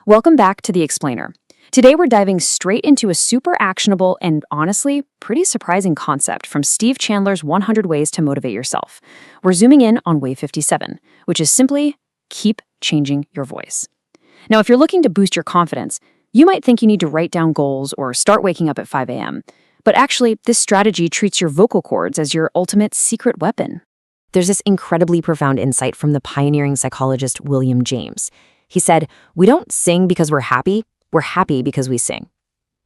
Welcome back to The Explainer. Today we're diving straight into a super actionable and honestly pretty surprising concept from Steve Chandler's 100 Ways to Motivate Yourself. We're zooming in on Way 57, which is simply keep changing your voice. Now, if you're looking to boost your confidence, you might think you need to write down goals or start waking up at 5 a.m. But actually, this strategy treats your vocal cords as your ultimate secret weapon. There's this incredibly profound insight from the pioneering psychologist William James. He said, "We don't sing because we're happy because we sing."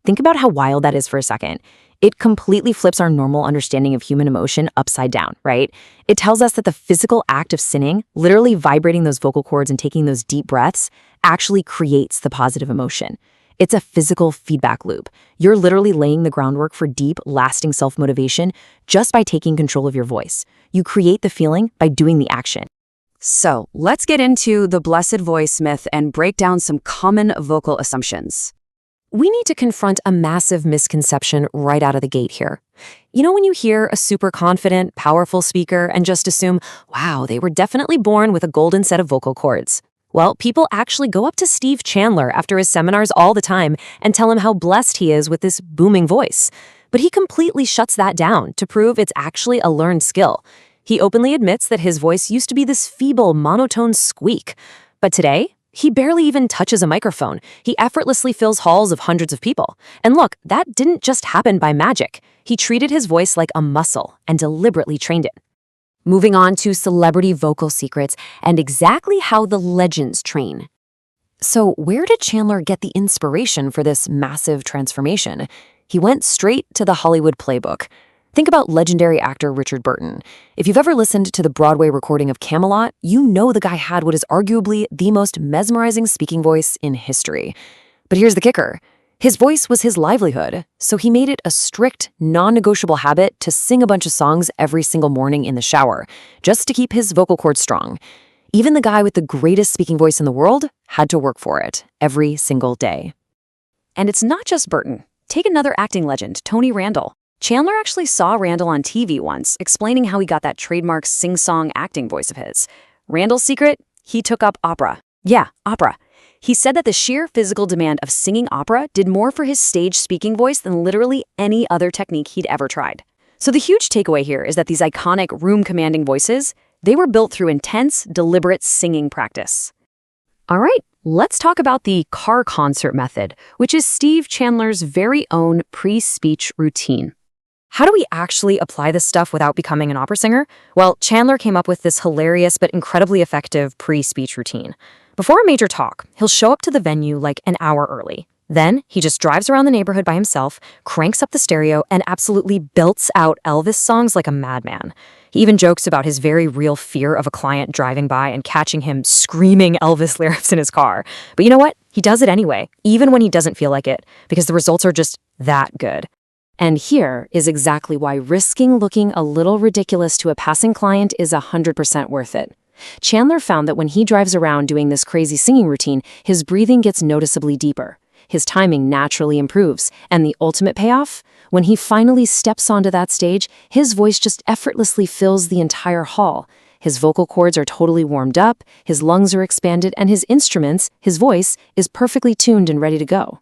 Think about how wild that is for a second. It completely flips our normal understanding of human emotion upside down, right? It tells us that the physical act of singing, literally vibrating those vocal cords and taking those deep breaths, actually creates the positive emotion. It's a physical feedback loop. You're literally laying the groundwork for deep, lasting self-motivation just by taking control of your voice. You create the feeling by doing the action. So, let's get into the blessed voice myth and break down some common vocal assumptions. We need to confront a massive misconception right out of the gate here. You know when you hear a super confident, powerful speaker and just assume, wow, they were definitely born with a golden set of vocal cords? Well, people actually go up to Steve Chandler after his seminars all the time and tell him how blessed he is with this booming voice. But he completely shuts that down to prove it's actually a learned skill. He openly admits that his voice used to be this feeble, monotone squeak. But today, he barely even touches a microphone. He effortlessly fills halls of hundreds of people. And look, that didn't just happen by magic. He treated his voice like a muscle and deliberately trained it. Moving on to celebrity vocal secrets and exactly how the legends train. So where did Chandler get the inspiration for this massive transformation? He went straight to the Hollywood playbook. Think about legendary actor Richard Burton. If you've ever listened to the Broadway recording of Camelot, you know the guy had what is arguably the most mesmerizing speaking voice in history. But here's the kicker. His voice was his livelihood, so he made it a strict, non-negotiable habit to sing a bunch of songs every single morning in the shower, just to keep his vocal cords strong. Even the guy with the greatest speaking voice in the world had to work for it every single day. And it's not just Burton. Take another acting legend, Tony Randall. Chandler actually saw Randall on TV once, explaining how he got that trademark sing-song acting voice of his. Randall's secret? He took up opera. Yeah, opera. He said that the sheer physical demand of singing opera did more for his stage speaking voice than literally any other technique he'd ever tried. So the huge takeaway here is that these iconic room-commanding voices, they were built through intense, deliberate singing practice. All right, let's talk about the car concert method, which is Steve Chandler's very own pre-speech routine. How do we actually apply this stuff without becoming an opera singer? Well, Chandler came up with this hilarious but incredibly effective pre-speech routine. Before a major talk, he'll show up to the venue like an hour early. Then he just drives around the neighborhood by himself, cranks up the stereo, and absolutely belts out Elvis songs like a madman. He even jokes about his very real fear of a client driving by and catching him screaming Elvis lyrics in his car. But you know what? He does it anyway, even when he doesn't feel like it, because the results are just that good. And here is exactly why risking looking a little ridiculous to a passing client is 100% worth it. Chandler found that when he drives around doing this crazy singing routine, his breathing gets noticeably deeper. His timing naturally improves. And the ultimate payoff? When he finally steps onto that stage, his voice just effortlessly fills the entire hall. His vocal cords are totally warmed up, his lungs are expanded, and his instruments, his voice, is perfectly tuned and ready to go.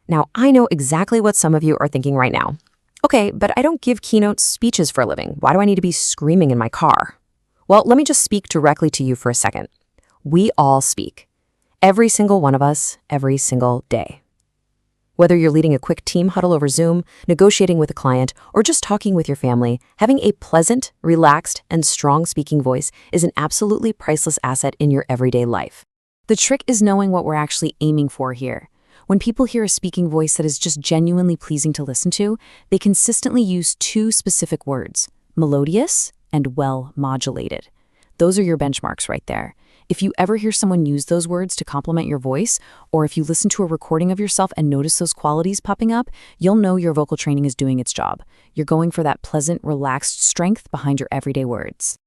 Now, I know exactly what some of you are thinking right now. Okay, but I don't give keynote speeches for a living. Why do I need to be screaming in my car? Well, let me just speak directly to you for a second. We all speak. Every single one of us, every single day. Whether you're leading a quick team huddle over Zoom, negotiating with a client, or just talking with your family, having a pleasant, relaxed, and strong speaking voice is an absolutely priceless asset in your everyday life. The trick is knowing what we're actually aiming for here. When people hear a speaking voice that is just genuinely pleasing to listen to, they consistently use two specific words, melodious and well-modulated. Those are your benchmarks right there. If you ever hear someone use those words to compliment your voice, or if you listen to a recording of yourself and notice those qualities popping up, you'll know your vocal training is doing its job. You're going for that pleasant, relaxed strength behind your everyday words.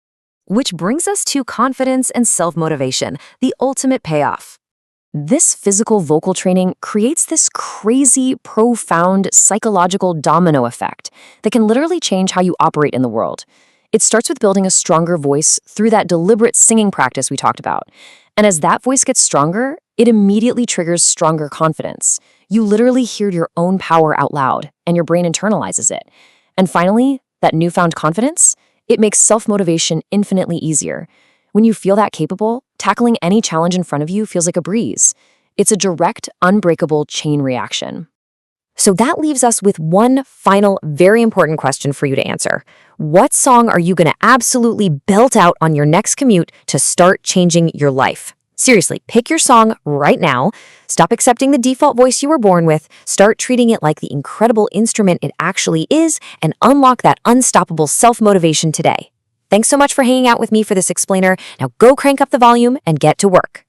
Which brings us to confidence and self-motivation, the ultimate payoff. This physical vocal training creates this crazy, profound psychological domino effect that can literally change how you operate in the world. It starts with building a stronger voice through that deliberate singing practice we talked about. And as that voice gets stronger, It immediately triggers stronger confidence. You literally hear your own power out loud, and your brain internalizes it. And finally, that newfound confidence, it makes self-motivation infinitely easier. When you feel that capable, tackling any challenge in front of you feels like a breeze. It's a direct, unbreakable chain reaction. So that leaves us with one final, very important question for you to answer. What song are you going to absolutely belt out on your next commute to start changing your life? Seriously, pick your song right now. Stop accepting the default voice you were born with. Start treating it like the incredible instrument it actually is, and unlock that unstoppable self-motivation today. Thanks so much for hanging out with me for this explainer. Now go crank up the volume and get to work.